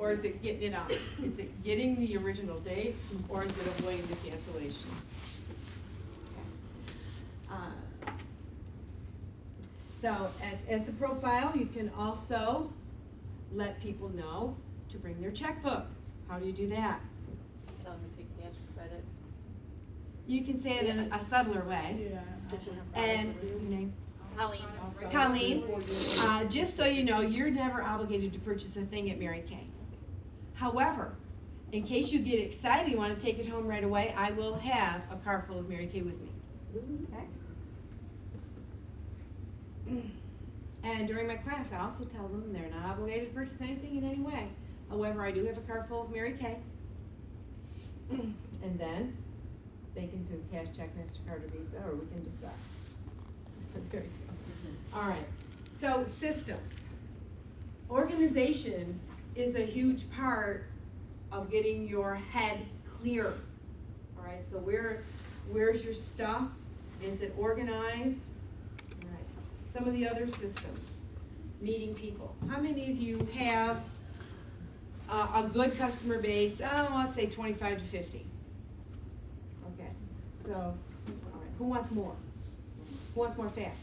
or is it getting it on? Is it getting the original date, or is it avoiding the cancellation? So at the profile, you can also let people know to bring their checkbook. How do you do that? Tell them to take cash or credit. You can say it in a subtler way. Yeah. And your name? Colleen. Colleen, just so you know, you're never obligated to purchase a thing at Mary Kay. However, in case you get excited, you want to take it home right away, I will have a car full of Mary Kay with me. Okay? And during my class, I also tell them they're not obligated to purchase anything in any way. However, I do have a car full of Mary Kay. And then they can do cash, check, MasterCard, or Visa, or we can discuss. There you go. All right. So systems. Organization is a huge part of getting your head clear. All right. So where's your stuff? Is it organized? All right. Some of the other systems. Meeting people. How many of you have a good customer base? Oh, let's say 25 to 50. Okay. So, all right. Who wants more? Who wants more fat?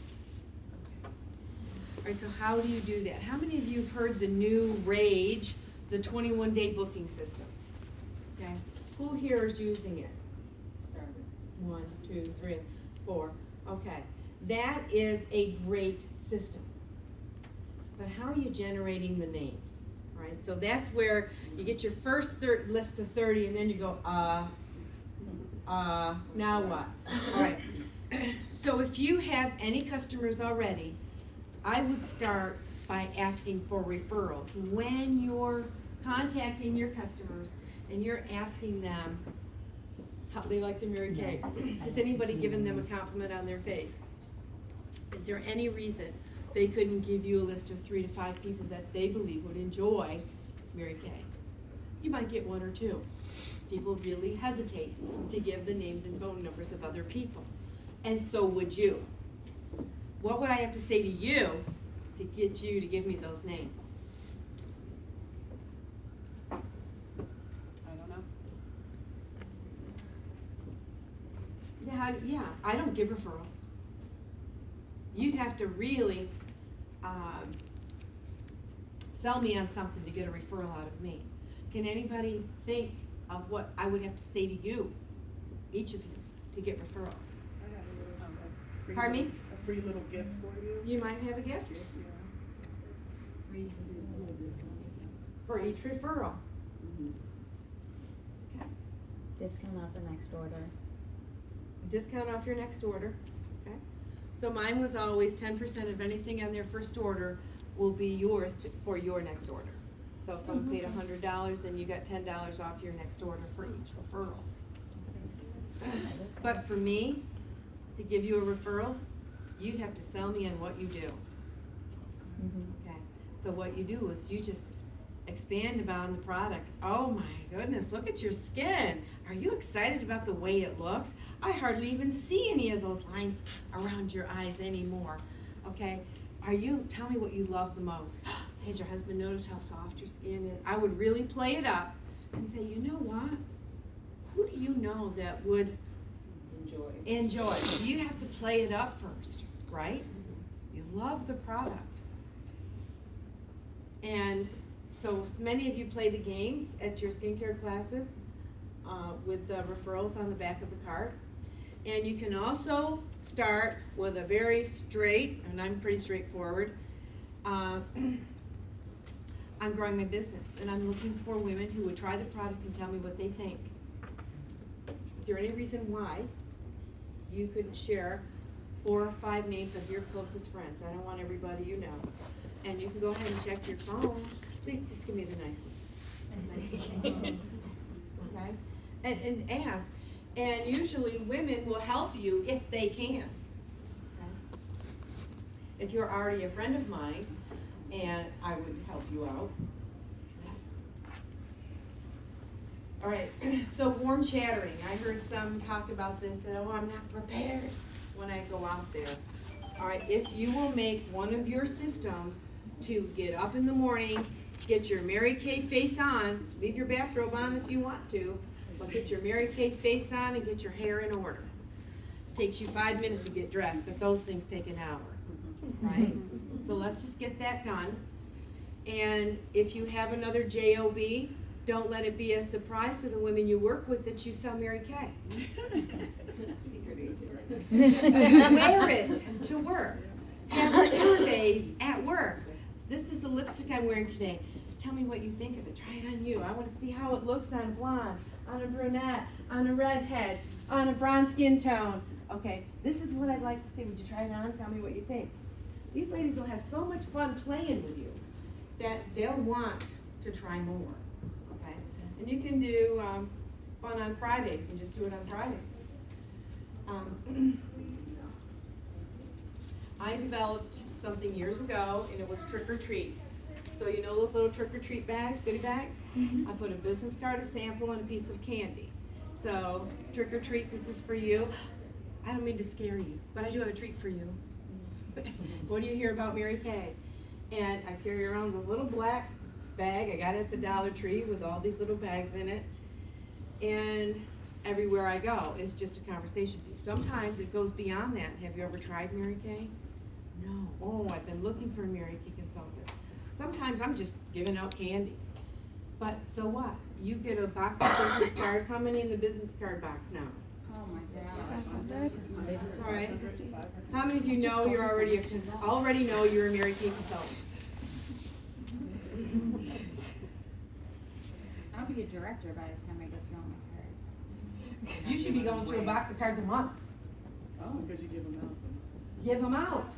All right, so how do you do that? How many of you have heard the new rage, the 21-day booking system? Okay, who here is using it? Started. 1, 2, 3, 4. Okay, that is a great system. But how are you generating the names? All right, so that's where you get your first list of 30, and then you go, now what? All right. So if you have any customers already, I would start by asking for referrals. When you're contacting your customers and you're asking them how they like the Mary Kay, has anybody given them a compliment on their face? Is there any reason they couldn't give you a list of 3 to 5 people that they believe would enjoy Mary Kay? You might get 1 or 2. People really hesitate to give the names and phone numbers of other people. And so would you. What would I have to say to you to get you to give me those names? I don't know. Yeah, I don't give referrals. You'd have to really sell me on something to get a referral out of me. Can anybody think of what I would have to say to you, each of you, to get referrals? I have a little, Pardon me? A free little gift for you. You might have a gift Yeah. for each referral. Discount off the next order. Discount off your next order. Okay. So mine was always 10% of anything on their first order will be yours for your next order. So if someone paid $100, then you got $10 off your next order for each referral. But for me, to give you a referral, you'd have to sell me on what you do. Okay. So what you do is you just expand about the product. Oh my goodness, look at your skin. Are you excited about the way it looks? I hardly even see any of those lines around your eyes anymore. Okay. Tell me what you love the most. Has your husband noticed how soft your skin is? I would really play it up and say, you know what? Who do you know that would enjoy? So you have to play it up first, right? You love the product. And so many of you play the games at your skincare classes with the referrals on the back of the card. And you can also start with a very straight, and I'm pretty straightforward, I'm growing my business, and I'm looking for women who would try the product and tell me what they think. Is there any reason why you couldn't share 4 or 5 names of your closest friends? I don't want everybody you know. And you can go ahead and check your phone. Please just give me the nice one. Okay? And ask. And usually women will help you if they can. Okay? If you're already a friend of mine, and I would help you out. All right, so warm chattering. I heard some talk about this, and oh, I'm not prepared when I go out there. All right, if you will make one of your systems to get up in the morning get your Mary Kay face on, leave your bathrobe on if you want to, but get your Mary Kay face on and get your hair in order. Takes you 5 minutes to get dressed, but those things take an hour, right? So let's just get that done. And if you have another job, don't let it be a surprise to the women you work with that you sell Mary Kay. Wear it to work. Have surveys at work. This is the lipstick I'm wearing today. Tell me what you think of it. Try it on you. I want to see how it looks on a blonde, on a brunette, on a redhead, on a bronze skin tone. Okay, this is what I'd like to see. Would you try it on? Tell me what you think. These ladies will have so much fun playing with you that they'll want to try more. Okay, and you can do fun on Fridays and just do it on Fridays. I developed something years ago, and it was trick or treat. So you know those little trick or treat bags, goodie bags? I put a business card, a sample, and a piece of candy. So trick or treat, this is for you. I don't mean to scare you, but I do have a treat for you. What do you hear about Mary Kay? And I carry around the little black bag. I got it at the Dollar Tree with all these little bags in it. And everywhere I go, it's just a conversation piece. Sometimes it goes beyond that. Have you ever tried Mary Kay? No. Oh, I've been looking for a Mary Kay consultant. Sometimes I'm just giving out candy. But so what? You get a box of business cards. How many in the business card box now? Oh my God. All right. How many of you know you're already know you're a Mary Kay consultant? I'll be a director by the time I get through all my cards. You should be going through a box of cards a month. Oh, because you give them out. Give them out.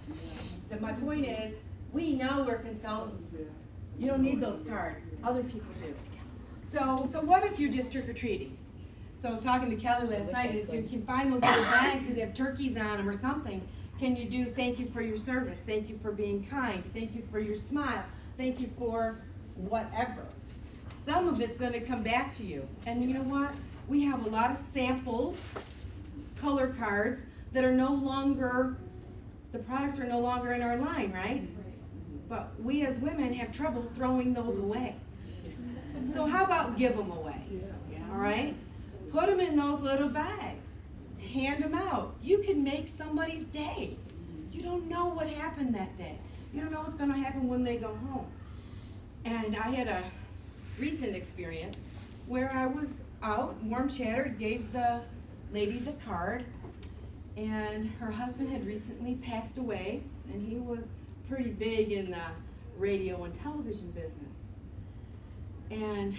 But my point is, we know we're consultants. You don't need those cards. Other people do. So what if you're just trick-or-treating? So I was talking to Kelly last night, if you can find those little bags that have turkeys on them or something, can you do thank you for your service, thank you for being kind, thank you for your smile, thank you for whatever. Some of it's gonna come back to you. And you know what? We have a lot of samples, color cards, that are no longer, the products are no longer in our line, right? But we as women have trouble throwing those away. So how about give them away, all right? Put them in those little bags, hand them out. You can make somebody's day. You don't know what happened that day. You don't know what's gonna happen when they go home. And I had a recent experience where I was out, warm chattered, gave the lady the card, and her husband had recently passed away, and he was pretty big in the radio and television business. And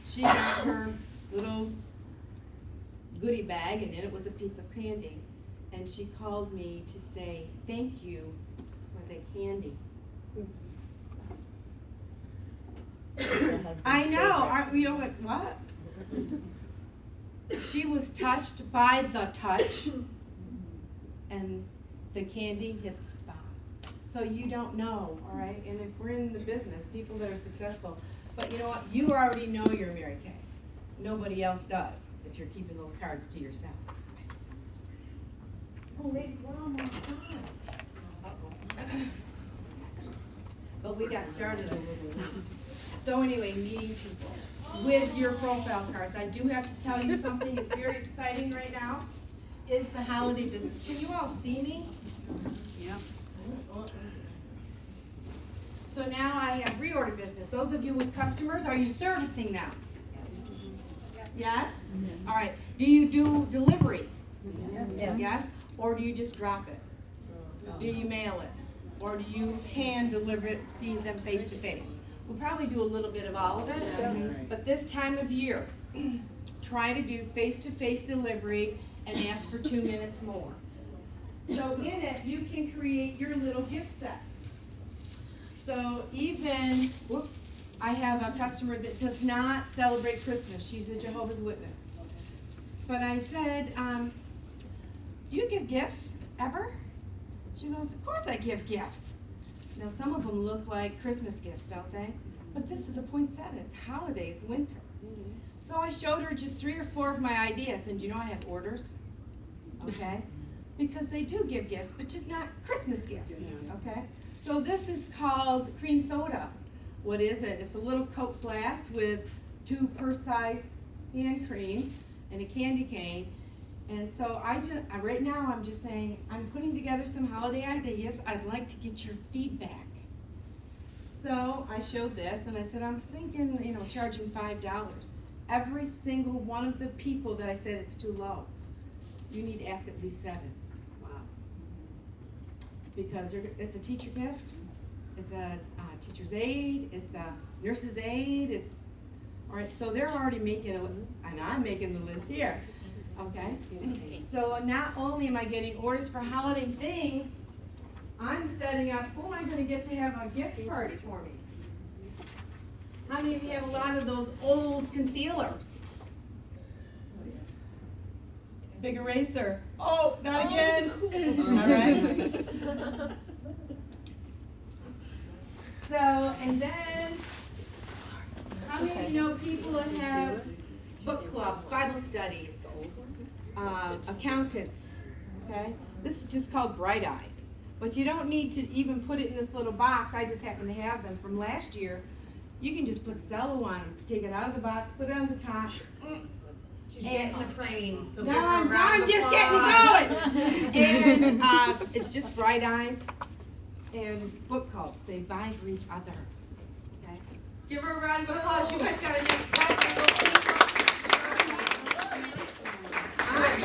she got her little goodie bag, and in it was a piece of candy, and she called me to say thank you for the candy. I know, aren't we all like, what? She was touched by the touch, and the candy hit the spot. So you don't know, all right? And if we're in the business, people that are successful, but you know what? You already know you're Mary Kay. Nobody else does if you're keeping those cards to yourself. Oh, ladies, we're almost done. But we got started a little late. So anyway, meeting people with your profile cards. I do have to tell you something that's very exciting right now is the holiday business. Can you all see me? Yeah. So now I have reorder business. Those of you with customers, are you servicing them? Yes? All right. Do you do delivery? Yes. Yes? Or do you just drop it? Do you mail it? Or do you hand deliver it, see them face to face? We'll probably do a little bit of all of it, but this time of year, try to do face-to-face delivery and ask for 2 minutes more. So in it, you can create your little gift sets. So even, whoops, I have a customer that does not celebrate Christmas. She's a Jehovah's Witness. But I said, do you give gifts ever? She goes, of course I give gifts. Now some of them look like Christmas gifts, don't they? But this is a poinsettia, it's holiday, it's winter. So I showed her just 3 or 4 of my ideas, and you know I have orders, okay? Because they do give gifts, but just not Christmas gifts, okay? So this is called cream soda. what is it? It's a little Coke glass with 2 purse-size hand creams and a candy cane. And so right now I'm just saying, I'm putting together some holiday ideas. I'd like to get your feedback. So I showed this and I said, I was thinking, charging $5. Every single one of the people that I said it's too low, you need to ask at least 7. Wow. Because it's a teacher gift, it's a teacher's aid, it's a nurse's aid, all right, so they're already making and I'm making the list here, okay? So not only am I getting orders for holiday things, I'm setting up, who am I gonna get to have a gift party for me? How many of you have a lot of those old concealers? Big eraser. Oh, not again. All right. So, and then, how many of you know people that have book clubs, Bible studies, accountants, okay? This is just called Bright Eyes. But you don't need to even put it in this little box. I just happen to have them from last year. You can just put Zello on them. Take it out of the box, put it on the top. She's getting the plane, so No, give her a I'm round of just applause. getting going. And it's just Bright Eyes and book clubs. They buy for each other. Okay. Give her a round of applause. You guys got a next class. All right.